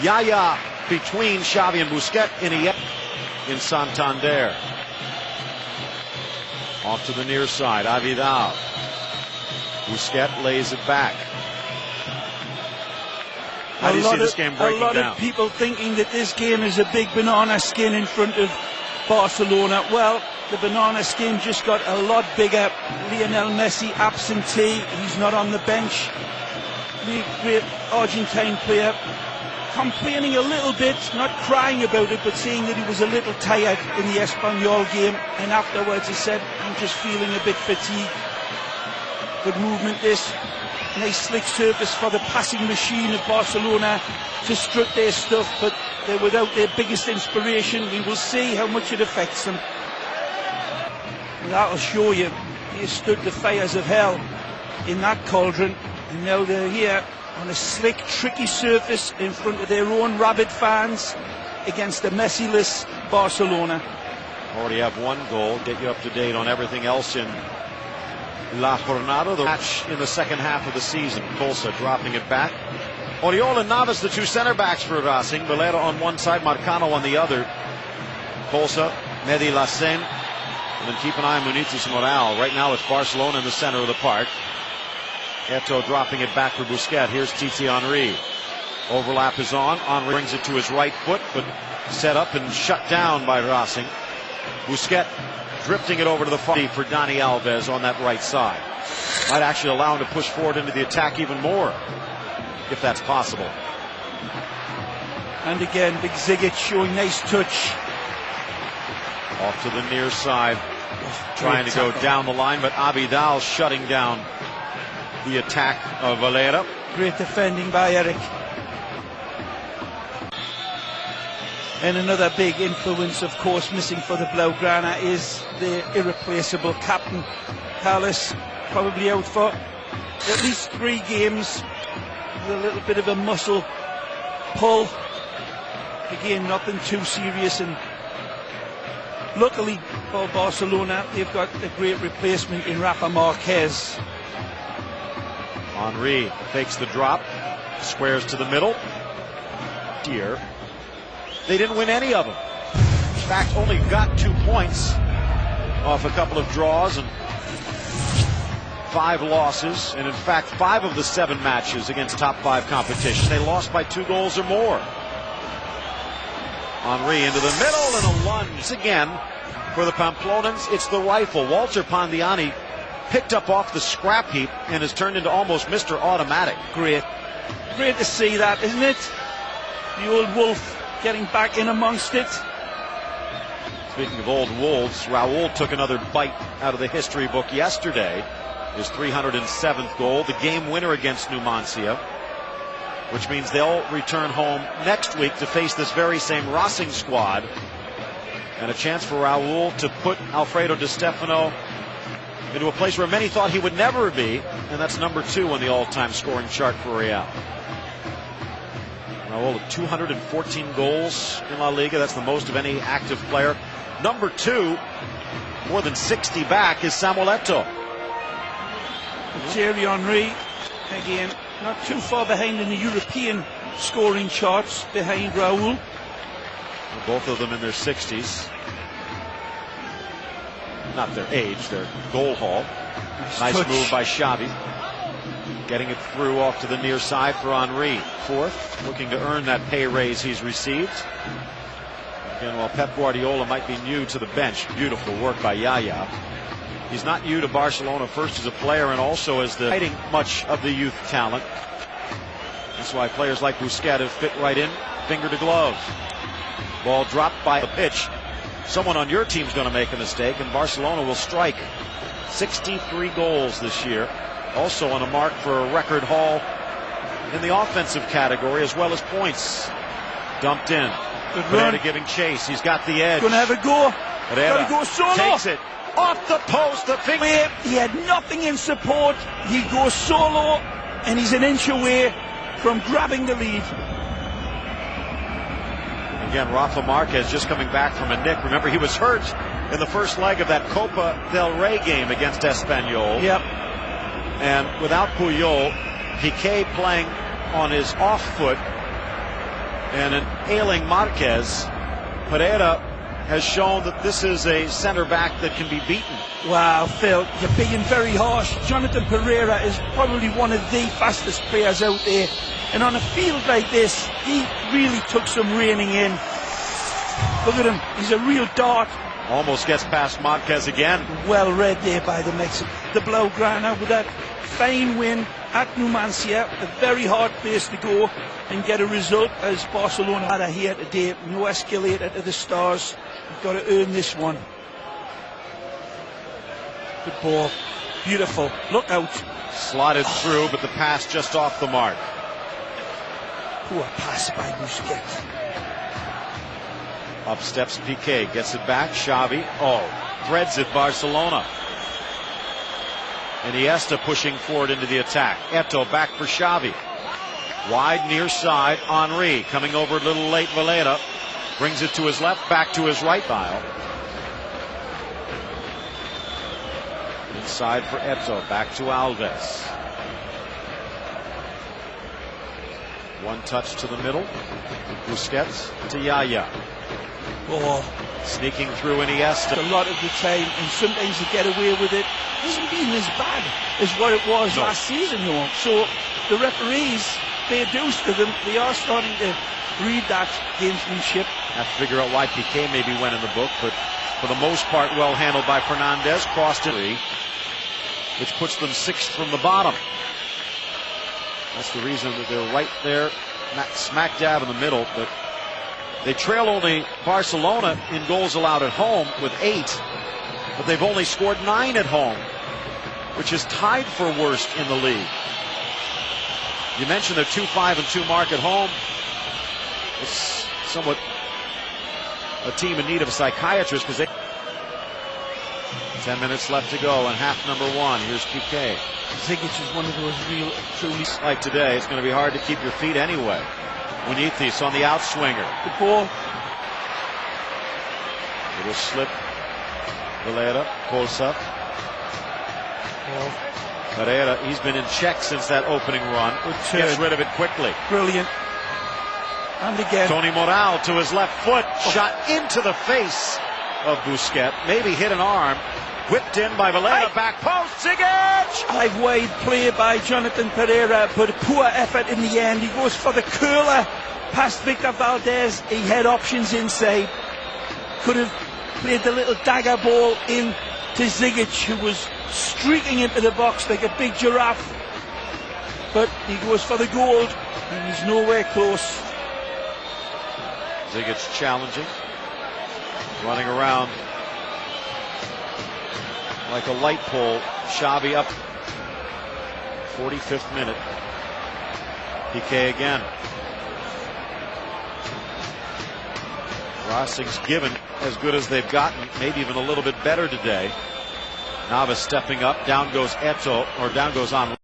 Yaya between Xavi and Busquets in Santander. Off to the near side, Avidal. Busquets lays it back. How do you see this game breaking down? A lot of people thinking that this game is a big banana skin in front of Barcelona. Well, the banana skin just got a lot bigger. Lionel Messi absentee, he's not on the bench. The great Argentine player complaining a little bit, not crying about it, but saying that he was a little tired in the Espanyol game, and afterwards he said, I'm just feeling a bit fatigued. Good movement this. Nice slick surface for the passing machine of Barcelona to strut their stuff, but they're without their biggest inspiration. We will see how much it affects them. That'll show you. They stood the fires of hell in that cauldron, and now they're here on a slick, tricky surface in front of their own rabid fans against the Messi-less Barcelona. Already have one goal. Get you up to date on everything else in La Jornada, the match in the second half of the season. Bolsa dropping it back. Oriol and Navas, the two center backs for Racing. Valera on one side, Marcano on the other. Bolsa, Medi Lacen, and then keep an eye on Muniz Moral. Right now it's Barcelona in the center of the park. Eto'o dropping it back for Busquets. Here's Titi Henry. Overlap is on. Henry brings it to his right foot, but set up and shut down by Racing. Busquets drifting it over to the far for Dani Alves on that right side. Might actually allow him to push forward into the attack even more, if that's possible. And again, Big Zigic showing nice touch. Off to the near side, trying to go down the line, but Abidal shutting down the attack of Valera. Great defending by Eric. And another big influence, of course, missing for the Blaugrana is the irreplaceable captain. Carlos probably out for at least 3 games with a little bit of a muscle pull. Again, nothing too serious, and luckily for Barcelona, they've got a great replacement in Rafa Marquez. Henry fakes the drop, squares to the middle. Here, they didn't win any of them. In fact, only got 2 points off a couple of draws and 5 losses. And in fact, 5 of the 7 matches against top 5 competition, they lost by 2 goals or more. Henry into the middle and a lunge again for the Pamplonans. It's the rifle. Walter Pondiani picked up off the scrap heap and has turned into almost Mr. Automatic. Great to see that, isn't it? The old wolf getting back in amongst it. Speaking of old wolves, Raul took another bite out of the history book yesterday. His 307th goal, the game winner against Numancia, which means they'll return home next week to face this very same Racing squad, and a chance for Raul to put Alfredo Di Stefano into a place where many thought he would never be, and that's number 2 on the all-time scoring chart for Real. Raul with 214 goals in La Liga. That's the most of any active player. Number 2, more than 60 back, is Samuel Eto'o. Thierry Henry, again, not too far behind in the European scoring charts, behind Raul. Both of them in their 60s. Not their age, their goal haul. Nice move by Xavi. Getting it through off to the near side for Henry. 4th, looking to earn that pay raise he's received. Again, while Pep Guardiola might be new to the bench, beautiful work by Yaya. He's not new to Barcelona, first as a player and also as the fighting much of the youth talent. That's why players like Busquets have fit right in, finger to glove. Ball dropped by the pitch. Someone on your team's going to make a mistake, and Barcelona will strike. 63 goals this year. Also on a mark for a record haul in the offensive category as well as points. Dumped in. Good run. giving chase. He's got the edge. Going to have a go. Herrera go solo. takes it off the post. The finger. He had nothing in support. He goes solo, and he's an inch away from grabbing the lead. Again, Rafa Marquez just coming back from a nick. Remember, he was hurt in the first leg of that Copa del Rey game against Espanyol. Yep. And without Puyol, Piqué playing on his off foot and an ailing Marquez, Pereira has shown that this is a center back that can be beaten. Wow, Phil, you're being very harsh. Jonathan Pereira is probably one of the fastest players out there, and on a field like this, he really took some reining in. Look at him, he's a real dart. Almost gets past Marquez again. Well read there by the Mexican. The Blaugrana with that fine win at Numancia, a very hard place to go and get a result, as Barcelona had here today. No escalator to the stars. You've got to earn this one. Good ball. Beautiful. Look out. Slotted through, but the pass just off the mark. Poor pass by Busquets. Up steps Piqué, gets it back. Xavi, threads it Barcelona. Iniesta pushing forward into the attack. Eto'o back for Xavi. Wide near side, Henry coming over a little late. Valera brings it to his left, back to his right. Inside for Eto'o, back to Alves. One touch to the middle. Busquets to Yaya. Sneaking through Iniesta. A lot of the time, and sometimes you get away with it. It hasn't been as bad as what it was last season, though. So the referees, fair dues to them, they are starting to read that gamesmanship. Have to figure out why Piqué maybe went in the book, but for the most part, well handled by Fernandez. Crossed it, which puts them 6th from the bottom. That's the reason that they're right there, smack dab in the middle. But they trail only Barcelona in goals allowed at home with 8, but they've only scored 9 at home, which is tied for worst in the league. You mentioned their 2-5 and 2 mark at home. It's somewhat a team in need of a psychiatrist, because 10 minutes left to go in half number 1. Here's Piqué. Zigic is one of those real, truly. Like today, it's going to be hard to keep your feet anyway. Benitez on the outswinger. The ball. Little slip. Valera pulls up. Pereira, he's been in check since that opening run. Gets rid of it quickly. Brilliant. And again. Tony Moral to his left foot. Shot into the face of Busquets. Maybe hit an arm. Whipped in by Valera. Back post. Zigic! I've wide play by Jonathan Pereira, but a poor effort in the end. He goes for the curler past Victor Valdez. He had options inside. Could have played the little dagger ball in to Zigic, who was streaking into the box like a big giraffe. But he goes for the gold, and he's nowhere close. Zigic challenging. Running around like a light pole. Xavi up. 45th minute. Piqué again. Racing's given as good as they've gotten, maybe even a little bit better today. Navas stepping up. Down goes Eto'o, or down goes Henry.